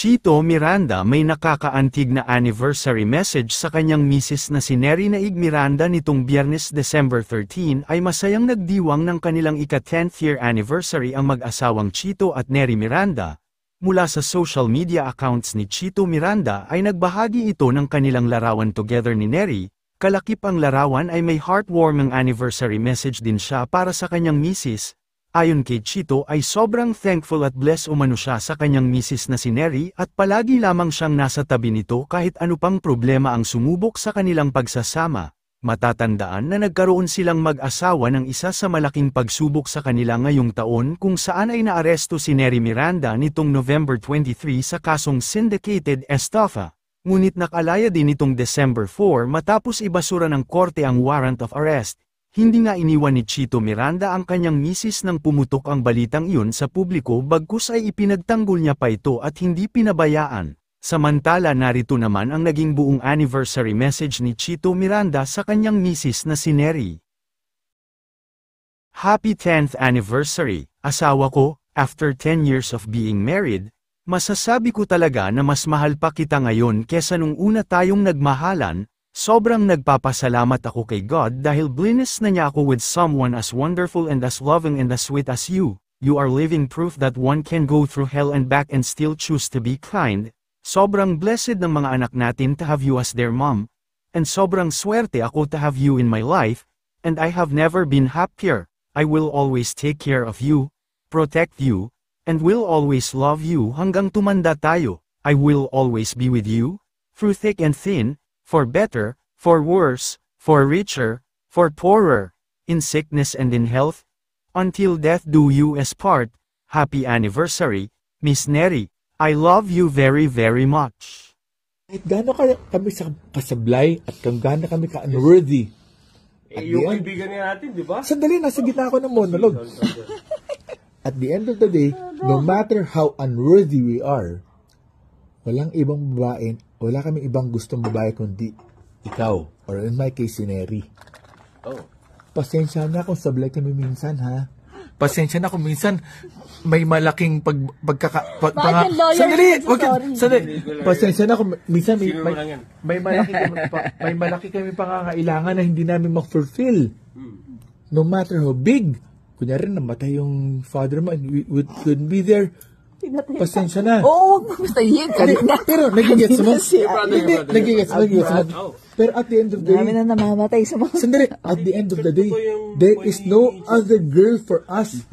Chito Miranda may nakakaantig na anniversary message sa kanyang misis na si Neri Naig Miranda nitong Biyernes December 13 ay masayang nagdiwang ng kanilang ika-10th year anniversary ang mag-asawang Chito at Neri Miranda. Mula sa social media accounts ni Chito Miranda ay nagbahagi ito ng kanilang larawan together ni Neri. Kalakip ang larawan ay may heartwarming anniversary message din siya para sa kanyang misis. Ayon kay Chito ay sobrang thankful at blessed umano siya sa kanyang misis na si Neri at palagi lamang siyang nasa tabi nito kahit ano pang problema ang sumubok sa kanilang pagsasama. Matatandaan na nagkaroon silang mag-asawa ng isa sa malaking pagsubok sa kanila ngayong taon kung saan ay naaresto si Neri Miranda nitong November 23 sa kasong syndicated estafa. Ngunit nakalaya din nitong December 4 matapos ibasura ng korte ang warrant of arrest. Hindi nga iniwan ni Chito Miranda ang kanyang misis nang pumutok ang balitang iyon sa publiko bagkus ay ipinagtanggol niya pa ito at hindi pinabayaan. Samantala narito naman ang naging buong anniversary message ni Chito Miranda sa kanyang misis na si Neri. Happy 10th anniversary, asawa ko, after 10 years of being married, masasabi ko talaga na mas mahal pa kita ngayon kesa nung una tayong nagmahalan. Sobrang nagpapasalamat ako kay God dahil blinis na niya ako with someone as wonderful and as loving and as sweet as you. You are living proof that one can go through hell and back and still choose to be kind. Sobrang blessed ng mga anak natin to have you as their mom. And sobrang swerte ako to have you in my life, and I have never been happier. I will always take care of you, protect you, and will always love you hanggang tumanda tayo. I will always be with you, through thick and thin, for better, for worse, for richer, for poorer, in sickness and in health, until death do you us part. Happy anniversary, Miss Neri. I love you very very much. Kahit gaano kami kasablay at gaano kami ka-unworthy. Yung kaibigan natin, di ba? Sandali, nasa gitna ako ng monologue. At the end of the day, no matter how unworthy we are, walang ibang babae, wala kami ibang gustong babae kundi ikaw, or in my case, si Neri. Oh. Pasensya na kung sablay kami minsan, ha? Pasensya na kung minsan may malaking sandali! Pasensya na kung minsan may malaki kami pangangailangan na hindi namin ma-fulfill. No matter how big. Kunyari, namatay yung father mo and we couldn't be there. Pasensya na. Oo, basta yun. Pero, nagigets mo? Nagigets mo. Pero at the end of the day, dami na namamatay sa mga... Sandali, at the end of the day, there is no other girl for us.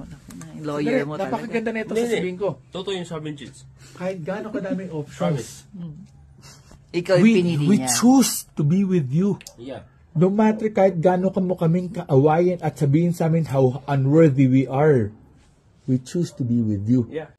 Lawyer mo talaga. Napakaganda na ito sasabihin ko. Totoo yung sabi ni Chits. Kahit gaano kadaming options, Ikaw yung pinili we niya. choose to be with you. Yeah. No matter kahit gaano kaming kaawayan at sabihin sa amin how unworthy we are, we choose to be with you. Yeah.